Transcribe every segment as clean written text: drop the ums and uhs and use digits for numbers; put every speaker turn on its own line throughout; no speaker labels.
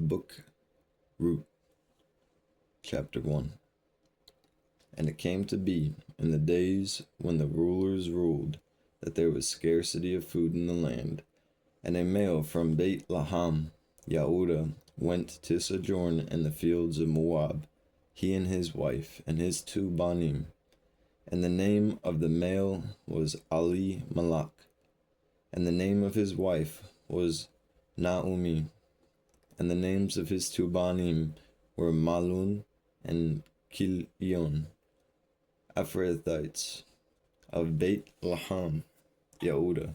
Book Ruth, Chapter 1. And it came to be, in the days when the rulers ruled, that there was scarcity of food in the land, and a male from Beit Laham, yahuah, went to sojourn in the fields of Moab, he and his wife, and his 2 banim. And the name of the male was Ali Malak, and the name of his wife was Naomi, and the names of his 2 banim were Malun and Kilion, Ephrathites of Beit Laham, yahuah.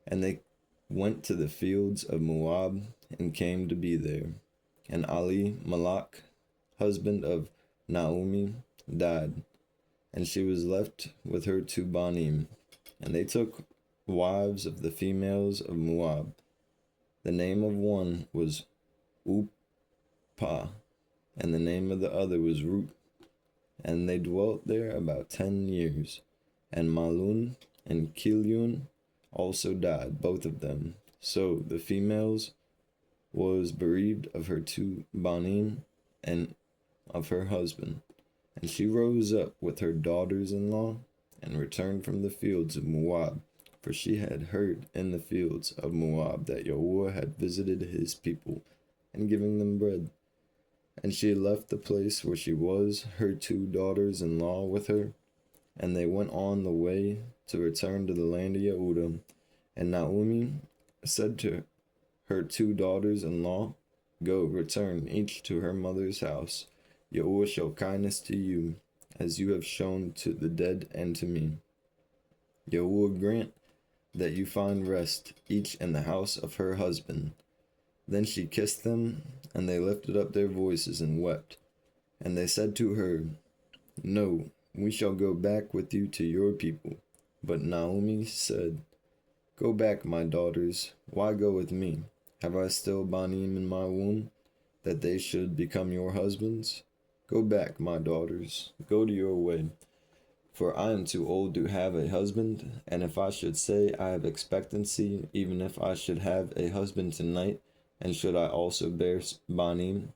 And they went to the fields of Moab and came to be there. And Ali Malak, husband of Naomi, died, and she was left with her 2 banim. And they took wives of the females of Moab. The name of one was Upa, and the name of the other was Ruth. And they dwelt there about 10 years. And Malun and Kilion also died, both of them. So the females was bereaved of her 2 banim and of her husband. And she rose up with her daughters-in-law and returned from the fields of Moab, for she had heard in the fields of Moab that yahuah had visited his people and given them bread. And she left the place where she was, her 2 daughters-in-law with her, and they went on the way to return to the land of yahuah. And Naomi said to her 2 daughters-in-law, Go, return, each to her mother's house. yahuah show kindness to you, as you have shown to the dead and to me. yahuah grant that you find rest, each in the house of her husband. Then she kissed them, and they lifted up their voices and wept. And they said to her, No, we shall go back with you to your people. But Naomi said, Go back, my daughters. Why go with me? Have I still banim in my womb, that they should become your husbands? Go back, my daughters. Go to your way. For I am too old to have a husband, and if I should say I have expectancy, even if I should have a husband tonight, and should I also bear banim,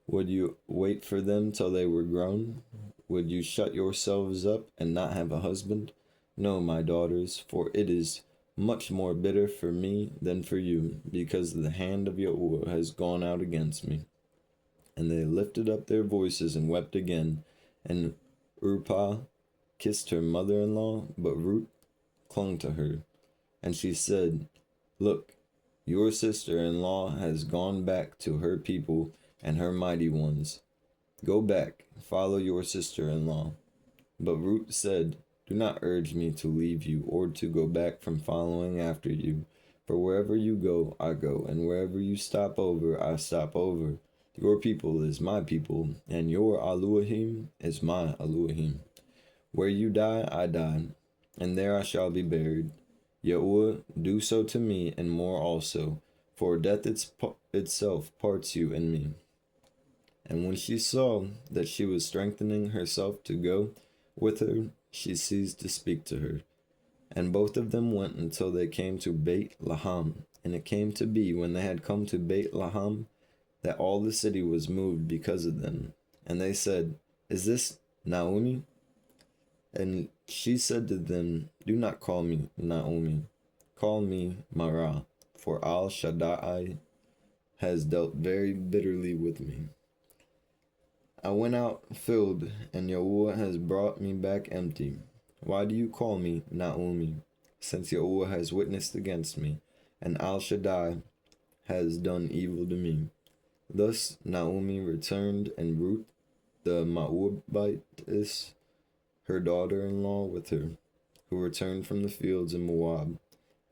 would you wait for them till they were grown? Would you shut yourselves up and not have a husband? No, my daughters, for it is much more bitter for me than for you, because the hand of yahuah has gone out against me. And they lifted up their voices and wept again. And Urpah kissed her mother-in-law, but Ruth clung to her. And she said, Look, your sister-in-law has gone back to her people and her mighty ones. Go back, follow your sister-in-law. But Ruth said, Do not urge me to leave you or to go back from following after you. For wherever you go, I go, and wherever you stop over, I stop over. Your people is my people, and your Elohim is my Elohim. Where you die, I die, and there I shall be buried. yahuah, do so to me, and more also, for death itself parts you and me. And when she saw that she was strengthening herself to go with her, she ceased to speak to her. And both of them went until they came to Beit Laham. And it came to be, when they had come to Beit Laham, that all the city was moved because of them. And they said, Is this Naomi? And she said to them, Do not call me Naomi, call me Mara, for Al Shaddai has dealt very bitterly with me. I went out filled, and yahuah has brought me back empty. Why do you call me Naomi, since yahuah has witnessed against me, and Al Shaddai has done evil to me? Thus Naomi returned, and Ruth the Moabitess, her daughter-in-law, with her, who returned from the fields in Moab.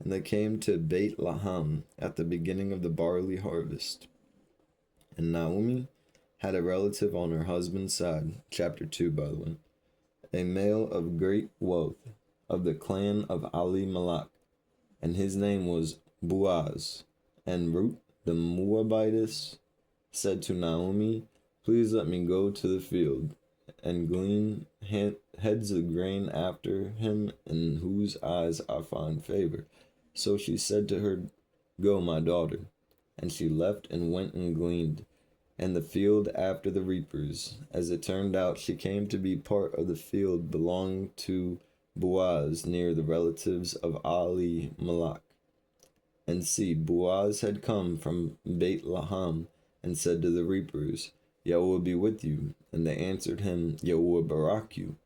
And they came to Beit Laham at the beginning of the barley harvest. And Naomi had a relative on her husband's side, chapter 2, by the way, a male of great wealth, of the clan of Ali Malak, and his name was Boaz. And Ruth the Moabitess said to Naomi, Please let me go to the field, and glean heads of grain after him, in whose eyes I find favor. So she said to her, Go, my daughter. And she left and went and gleaned in the field after the reapers. As it turned out, she came to be part of the field belonging to Boaz, near the relatives of Ali Malak. And see, Boaz had come from Beit Laham, and said to the reapers, Yahuah be with you. And they answered him, Yahuah barak you.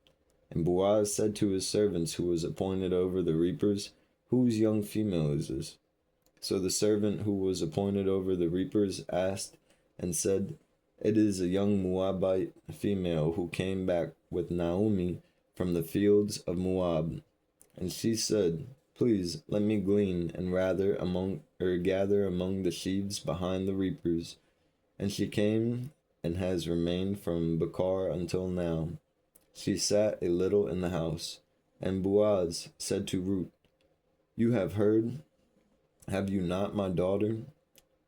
And Boaz said to his servants who was appointed over the reapers, Whose young female is this? So the servant who was appointed over the reapers asked and said, It is a young Moabite female who came back with Naomi from the fields of Moab. And she said, Please let me glean and gather among the sheaves behind the reapers. And she came and has remained from Bakar until now. She sat a little in the house. And Boaz said to Ruth, You have heard, have you not, my daughter?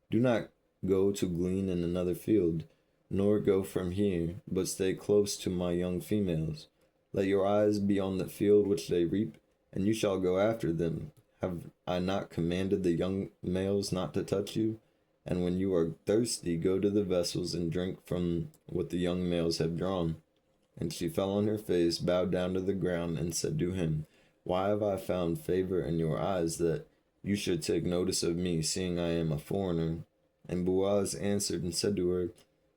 Do not go to glean in another field, nor go from here, but stay close to my young females. Let your eyes be on the field which they reap, and you shall go after them. Have I not commanded the young males not to touch you? And when you are thirsty, go to the vessels and drink from what the young males have drawn. And she fell on her face, bowed down to the ground, and said to him, Why have I found favor in your eyes, that you should take notice of me, seeing I am a foreigner? And Boaz answered and said to her,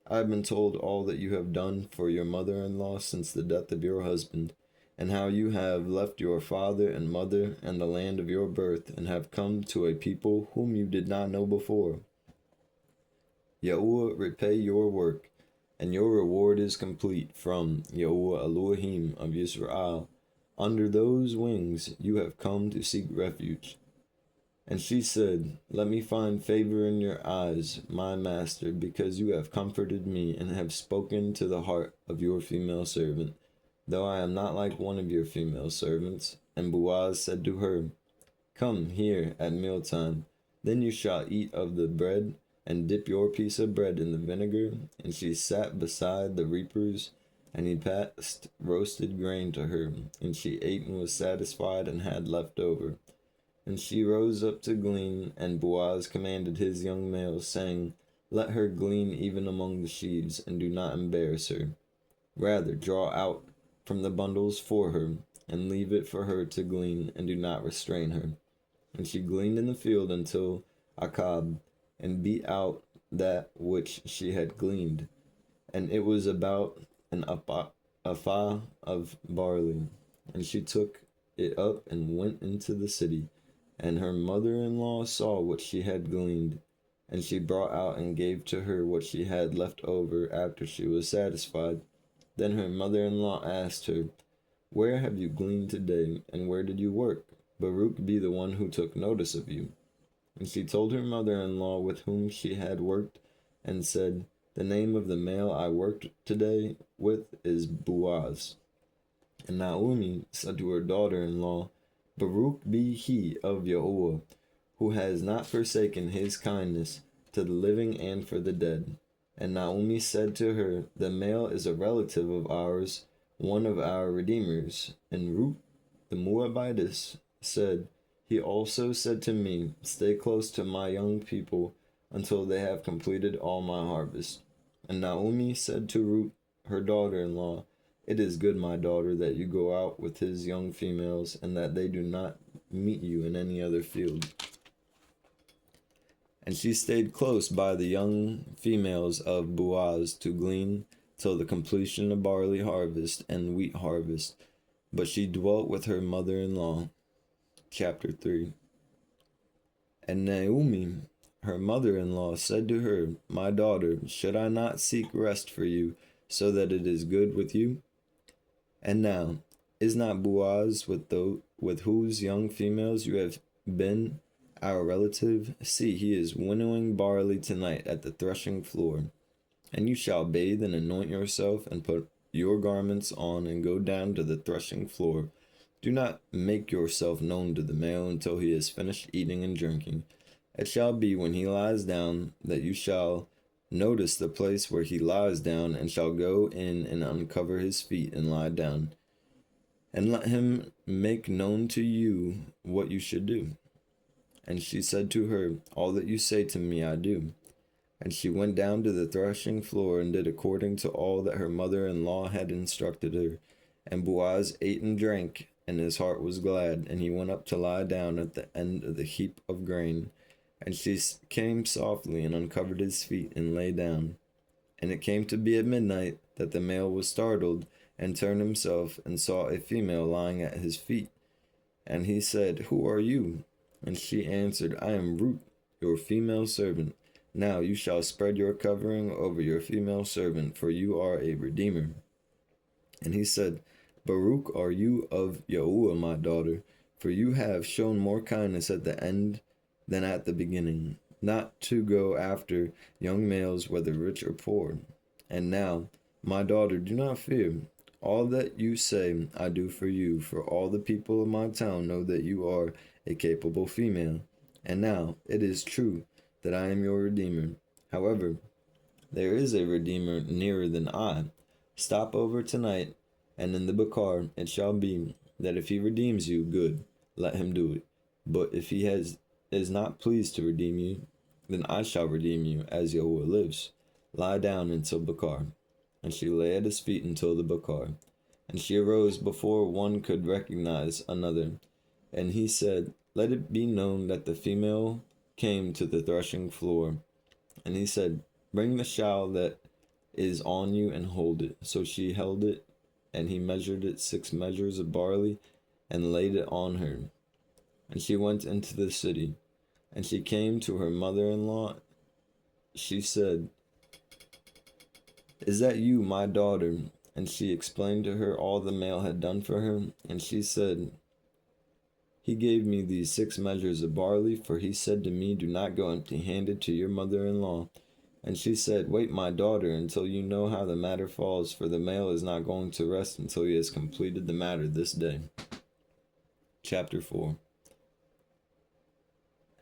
I have been told all that you have done for your mother-in-law since the death of your husband, and how you have left your father and mother and the land of your birth, and have come to a people whom you did not know before. Yahuah repay your work, and your reward is complete from Yahuah Elohim of Israel. Under those wings you have come to seek refuge. And she said, Let me find favor in your eyes, my master, because you have comforted me and have spoken to the heart of your female servant, though I am not like one of your female servants. And Boaz said to her, Come here at mealtime, then you shall eat of the bread, and dip your piece of bread in the vinegar. And she sat beside the reapers, and he passed roasted grain to her, and she ate and was satisfied and had left over. And she rose up to glean, and Boaz commanded his young males, saying, Let her glean even among the sheaves, and do not embarrass her. Rather draw out from the bundles for her, and leave it for her to glean, and do not restrain her. And she gleaned in the field until Achab, and beat out that which she had gleaned. And it was about an ephah of barley. And she took it up and went into the city. And her mother-in-law saw what she had gleaned. And she brought out and gave to her what she had left over after she was satisfied. Then her mother-in-law asked her, Where have you gleaned today, and where did you work? Baruch be the one who took notice of you. And she told her mother-in-law with whom she had worked, and said, The name of the male I worked today with is Boaz. And Naomi said to her daughter-in-law, Baruch be he of Yahuah, who has not forsaken his kindness to the living and for the dead. And Naomi said to her, The male is a relative of ours, one of our redeemers. And Ruth the Moabitess said, He also said to me, Stay close to my young people until they have completed all my harvest. And Naomi said to Ruth, her daughter-in-law, It is good, my daughter, that you go out with his young females, and that they do not meet you in any other field. And she stayed close by the young females of Boaz to glean till the completion of barley harvest and wheat harvest. But she dwelt with her mother-in-law. Chapter 3. And Naomi, her mother-in-law, said to her, My daughter, should I not seek rest for you, so that it is good with you? And now, is not Boaz with whose young females you have been our relative? See, he is winnowing barley tonight at the threshing floor. And you shall bathe and anoint yourself, and put your garments on, and go down to the threshing floor. Do not make yourself known to the male until he has finished eating and drinking. It shall be when he lies down that you shall notice the place where he lies down, and shall go in and uncover his feet and lie down. And let him make known to you what you should do. And she said to her, All that you say to me I do. And she went down to the threshing floor and did according to all that her mother-in-law had instructed her. And Boaz ate and drank, and his heart was glad, and he went up to lie down at the end of the heap of grain. And she came softly and uncovered his feet and lay down. And it came to be at midnight that the male was startled, and turned himself, and saw a female lying at his feet. And he said, Who are you? And she answered, I am Ruth, your female servant. Now you shall spread your covering over your female servant, for you are a redeemer. And he said, Baruch are you of Yahuah, my daughter, for you have shown more kindness at the end than at the beginning, not to go after young males, whether rich or poor. And now, my daughter, do not fear. All that you say I do for you, for all the people of my town know that you are a capable female. And now it is true that I am your redeemer. However, there is a redeemer nearer than I. Stop over tonight, and in the Bakar it shall be that if he redeems you, good, let him do it. But if he is not pleased to redeem you, then I shall redeem you, as Yahuah lives. Lie down until Bakar. And she lay at his feet until the Bakar. And she arose before one could recognize another. And he said, Let it be known that the female came to the threshing floor. And he said, Bring the shawl that is on you and hold it. So she held it, and he measured it 6 measures of barley, and laid it on her. And she went into the city. And she came to her mother-in-law. She said, Is that you, my daughter? And she explained to her all the male had done for her. And she said, He gave me these 6 measures of barley, for he said to me, Do not go empty-handed to your mother-in-law. And she said, Wait, my daughter, until you know how the matter falls, for the male is not going to rest until he has completed the matter this day. Chapter 4.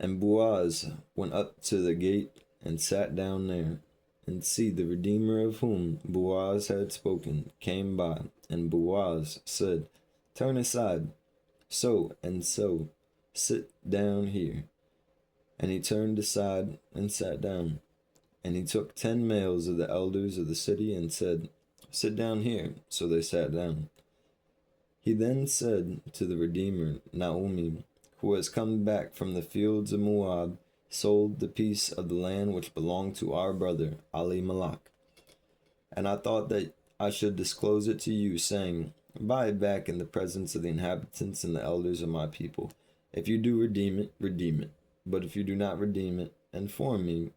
And Boaz went up to the gate and sat down there. And see, the Redeemer of whom Boaz had spoken came by. And Boaz said, Turn aside, so and so, sit down here. And he turned aside and sat down. And he took 10 males of the elders of the city and said, Sit down here. So they sat down. He then said to the Redeemer, Naomi, who has come back from the fields of Moab, sold the piece of the land which belonged to our brother Elimelech. And I thought that I should disclose it to you, saying, Buy it back in the presence of the inhabitants and the elders of my people. If you do redeem it, redeem it. But if you do not redeem it, inform me,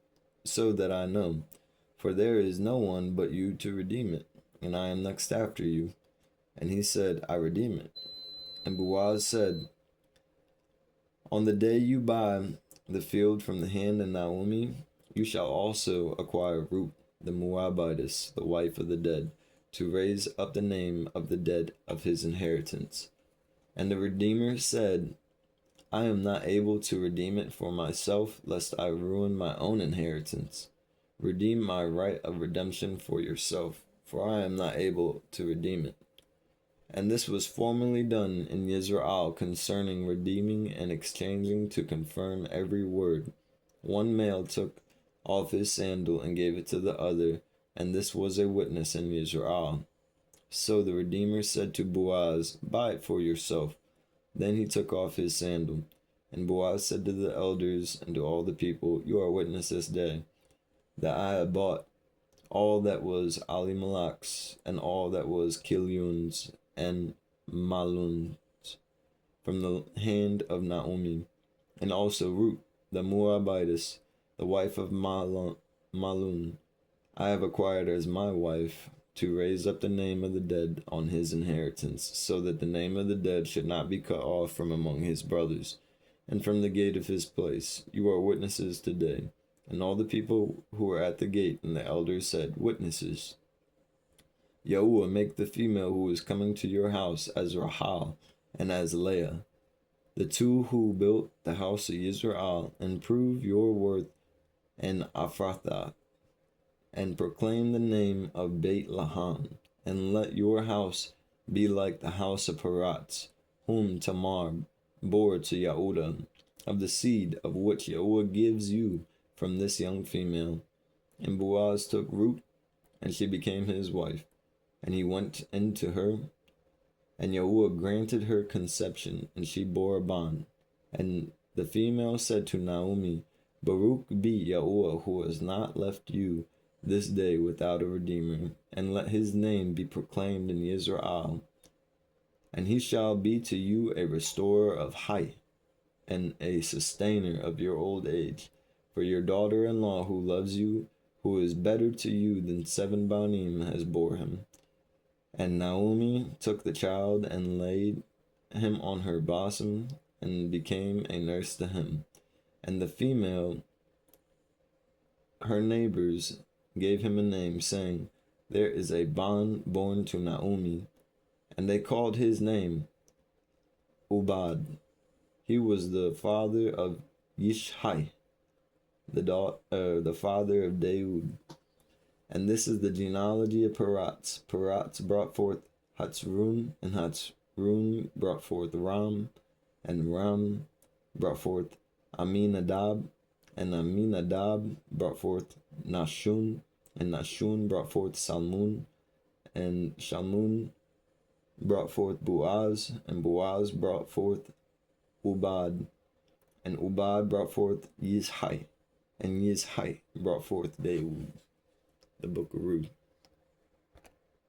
so that I know. For there is no one but you to redeem it, and I am next after you. And he said, I redeem it. And Boaz said, On the day you buy the field from the hand of Naomi, you shall also acquire Ruth, the Moabitess, the wife of the dead, to raise up the name of the dead of his inheritance. And the Redeemer said, I am not able to redeem it for myself, lest I ruin my own inheritance. Redeem my right of redemption for yourself, for I am not able to redeem it. And this was formerly done in Israel concerning redeeming and exchanging to confirm every word. One male took off his sandal and gave it to the other, and this was a witness in Israel. So the Redeemer said to Boaz, Buy it for yourself. Then he took off his sandal. And Boaz said to the elders and to all the people, You are witness this day, that I have bought all that was Elimelech's, and all that was Kilion's, and Mahlon's, from the hand of Naomi, and also Ruth, the Moabitess, the wife of Mahlon, I have acquired as my wife, to raise up the name of the dead on his inheritance, so that the name of the dead should not be cut off from among his brothers, and from the gate of his place. You are witnesses today. And all the people who were at the gate and the elders said, Witnesses. Yahuah, make the female who is coming to your house as Rahel and as Leah, the two who built the house of Israel, and prove your worth in Ephrathah, and proclaim the name of Beit Lahan, and let your house be like the house of Peratz, whom Tamar bore to Yehudah, of the seed of which yahuah gives you from this young female. And Boaz took Ruth, and she became his wife. And he went into her, and yahuah granted her conception, and she bore a bond. And the female said to Naomi, Baruch be yahuah, who has not left you this day without a redeemer, and let his name be proclaimed in Israel. And he shall be to you a restorer of height, and a sustainer of your old age. For your daughter-in-law who loves you, who is better to you than 7 banim, has bore him. And Naomi took the child and laid him on her bosom, and became a nurse to him. And the female, her neighbors, gave him a name, saying, There is a bond born to Naomi. And they called his name Ubad. He was the father of Yishai, the father of Daud. And this is the genealogy of Peratz. Peratz brought forth Hatzrun, and Hatzrun brought forth Ram, and Ram brought forth Aminadab, and Aminadab brought forth Nashun, and Nashun brought forth Salmun, and Shalmun brought forth Boaz, and Boaz brought forth Ubad, and Ubad brought forth Yishai, and Yishai brought forth Daud. The book of Ruth.